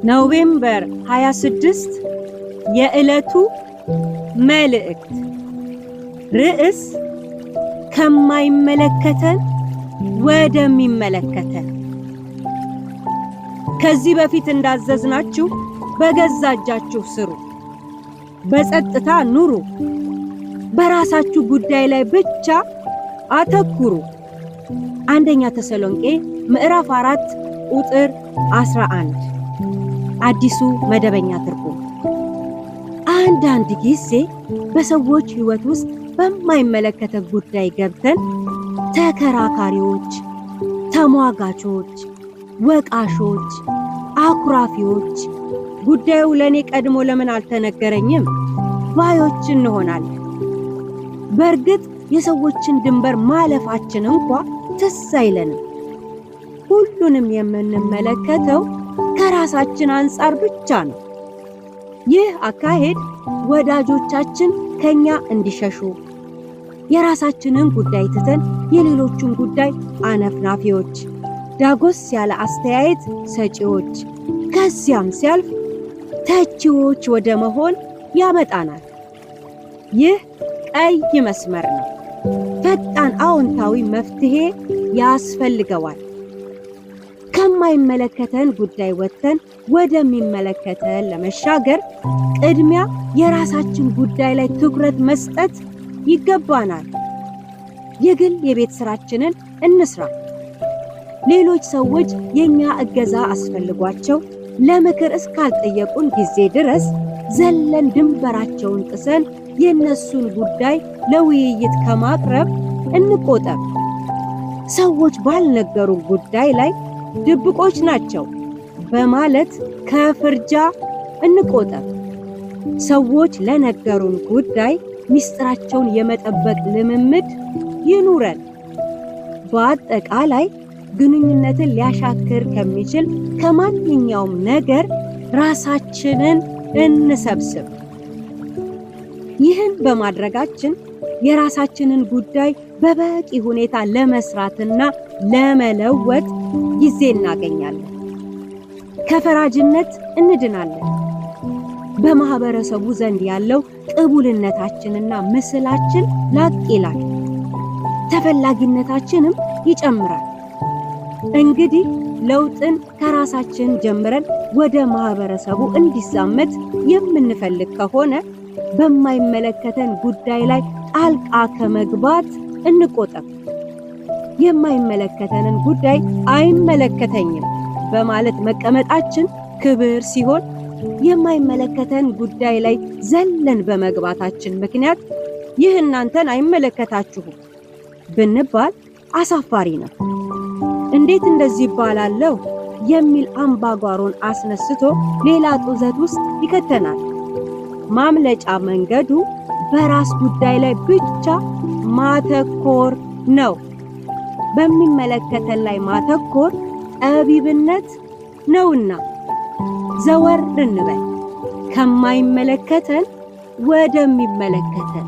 ኖቬምበር 26 የዕለቱ መልእክት ርዕስ ከማይመለከተን ወደሚመለከተን። ከዚህ በፊት እንዳዘዝናችሁ በገዛ እጃችሁ ስሩ፣ በጸጥታ ኑሩ፣ በራሳችሁ ጉዳይ ላይ ብቻ አተኩሩ። አንደኛ ተሰሎንቄ ምዕራፍ 4 ቁጥር 11 አዲሱ መደበኛ ትርጉም። አንዳንድ ጊዜ በሰዎች ሕይወት ውስጥ በማይመለከተን ጉዳይ ገብተን ተከራካሪዎች፣ ተሟጋቾች፣ ወቃሾች፣ አኩራፊዎች፣ ጉዳዩ ለኔ ቀድሞ ለምን አልተነገረኝም ባዮች እንሆናለን። በእርግጥ የሰዎችን ድንበር ማለፋችን እንኳን ትዝ አይለንም። ሁሉንም የምንመለከተው ከራሳችን አንጻር ብቻ ነው። ይህ አካሄድ ወዳጆቻችን ከኛ እንዲሸሹ፣ የራሳችንን ጉዳይ ትተን የሌሎችን ጉዳይ አነፍናፊዎች፣ ዳጎስ ያለ አስተያየት ሰጪዎች፣ ከዚያም ሲያልፍ ተቺዎች ወደ መሆን ያመጣናል። ይህ ቀይ መስመር ነው። ፈጣን አዎንታዊ መፍትሄ ያስፈልገዋል። ከማይመለከተን ጉዳይ ወጥተን ወደሚመለከተን ለመሻገር ቅድሚያ የራሳችን ጉዳይ ላይ ትኩረት መስጠት ይገባናል። የግል የቤት ስራችንን እንስራ። ሌሎች ሰዎች የኛ እገዛ አስፈልጓቸው ለምክር እስካልጠየቁን ጊዜ ድረስ ዘለን ድንበራቸውን ጥሰን የነሱን ጉዳይ ለውይይት ከማቅረብ እንቆጠብ። ሰዎች ባልነገሩን ጉዳይ ላይ ድብቆች ናቸው በማለት ከፍርጃ እንቆጠብ። ሰዎች ለነገሩን ጉዳይ ሚስጥራቸውን የመጠበቅ ልምምድ ይኑረን። በአጠቃላይ ግንኙነትን ሊያሻክር ከሚችል ከማንኛውም ነገር ራሳችንን እንሰብስብ። ይህን በማድረጋችን የራሳችንን ጉዳይ በበቂ ሁኔታ ለመስራትና ለመለወጥ ጊዜ እናገኛለን። ከፈራጅነት እንድናለን። በማህበረሰቡ ዘንድ ያለው ቅቡልነታችንና ምስላችን ላቅ ይላል፣ ተፈላጊነታችንም ይጨምራል። እንግዲህ ለውጥን ከራሳችን ጀምረን ወደ ማህበረሰቡ እንዲዛመት የምንፈልግ ከሆነ በማይመለከተን ጉዳይ ላይ ጣልቃ ከመግባት እንቆጠብ። የማይመለከተንን ጉዳይ አይመለከተኝም በማለት መቀመጣችን ክብር ሲሆን፣ የማይመለከተን ጉዳይ ላይ ዘለን በመግባታችን ምክንያት ይህ እናንተን አይመለከታችሁም ብንባል አሳፋሪ ነው። እንዴት እንደዚህ ይባላለሁ የሚል አምባጓሮን አስነስቶ ሌላ ጡዘት ውስጥ ይከተናል። ማምለጫ መንገዱ በራስ ጉዳይ ላይ ብቻ ማተኮር ነው። በሚመለከተን ላይ ማተኮር ጠቢብነት ነውና ዘወር እንበል፣ ከማይመለከተን ወደሚመለከተን።